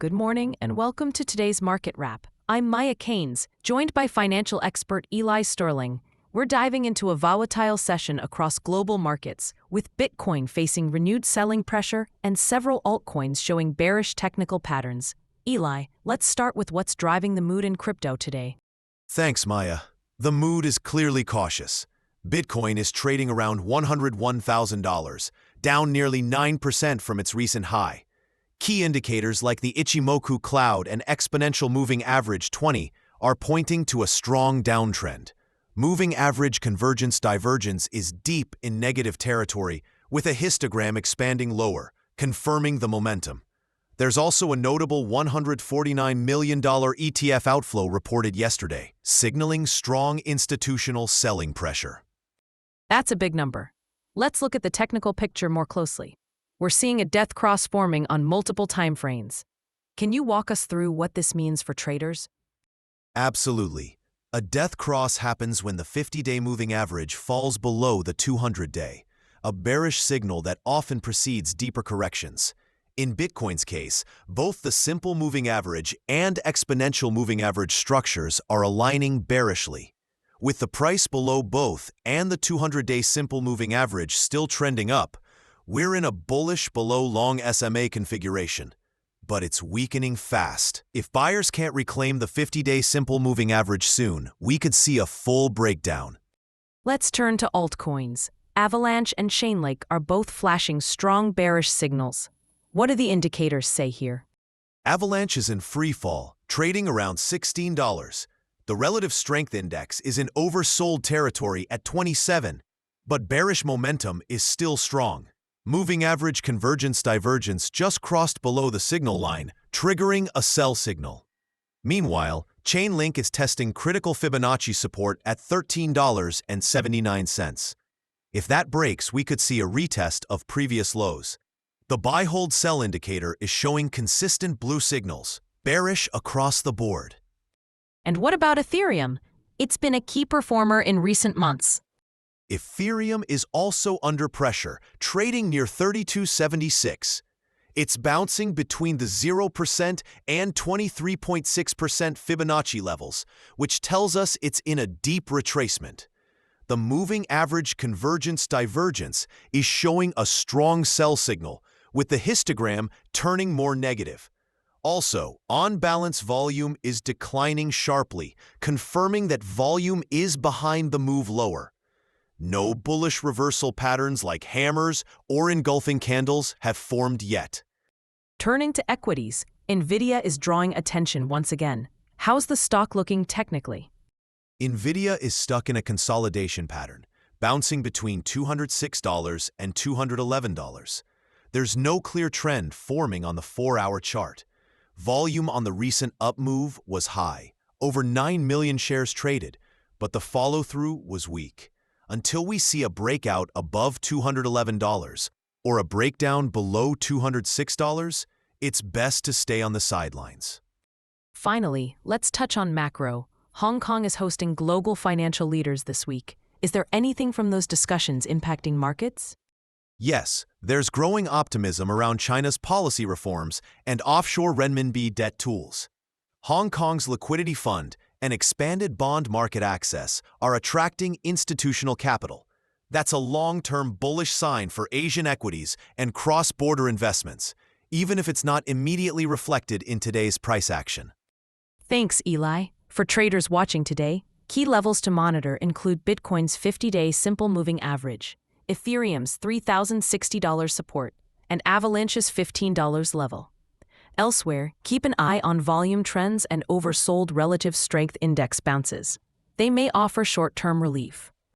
Good morning and welcome to today's Market Wrap. I'm Maya Keynes, joined by financial expert Eli Sterling. We're diving into a volatile session across global markets, with Bitcoin facing renewed selling pressure and several altcoins showing bearish technical patterns. Eli, let's start with what's driving the mood in crypto today. Thanks, Maya. The mood is clearly cautious. Bitcoin is trading around $101,000, down nearly 9% from its recent high. Key indicators like the Ichimoku cloud and exponential moving average 20 are pointing to a strong downtrend. Moving average convergence divergence is deep in negative territory, with a histogram expanding lower, confirming the momentum. There's also a notable $149 million ETF outflow reported yesterday, signaling strong institutional selling pressure. That's a big number. Let's look at the technical picture more closely. We're seeing a death cross forming on multiple timeframes. Can you walk us through what this means for traders? Absolutely. A death cross happens when the 50-day moving average falls below the 200-day, a bearish signal that often precedes deeper corrections. In Bitcoin's case, both the simple moving average and exponential moving average structures are aligning bearishly. With the price below both and the 200-day simple moving average still trending up, we're in a bullish below long SMA configuration. But it's weakening fast. If buyers can't reclaim the 50-day simple moving average soon, we could see a full breakdown. Let's turn to altcoins. Avalanche and Chainlink are both flashing strong bearish signals. What do the indicators say here? Avalanche is in free fall, trading around $16. The relative strength index is in oversold territory at 27, but bearish momentum is still strong. Moving average convergence divergence just crossed below the signal line, triggering a sell signal. Meanwhile, Chainlink is testing critical Fibonacci support at $13.79. If that breaks, we could see a retest of previous lows. The buy-hold-sell indicator is showing consistent blue signals, bearish across the board. And what about Ethereum? It's been a key performer in recent months. Ethereum is also under pressure, trading near $32.76. It's bouncing between the 0% and 23.6% Fibonacci levels, which tells us it's in a deep retracement. The moving average convergence divergence is showing a strong sell signal, with the histogram turning more negative. Also, on-balance volume is declining sharply, confirming that volume is behind the move lower. No bullish reversal patterns like hammers or engulfing candles have formed yet. Turning to equities, Nvidia is drawing attention once again. How's the stock looking technically? Nvidia is stuck in a consolidation pattern, bouncing between $206 and $211. There's no clear trend forming on the 4-hour chart. Volume on the recent up move was high, over 9 million shares traded, but the follow-through was weak. Until we see a breakout above $211 or a breakdown below $206, it's best to stay on the sidelines. Finally, let's touch on macro. Hong Kong is hosting global financial leaders this week. Is there anything from those discussions impacting markets? Yes, there's growing optimism around China's policy reforms and offshore renminbi debt tools. Hong Kong's liquidity fund and expanded bond market access are attracting institutional capital. That's a long-term bullish sign for Asian equities and cross-border investments, even if it's not immediately reflected in today's price action. Thanks, Eli. For traders watching today, key levels to monitor include Bitcoin's 50-day simple moving average, Ethereum's $3,060 support, and Avalanche's $15 level. Elsewhere, keep an eye on volume trends and oversold relative strength index bounces. They may offer short-term relief.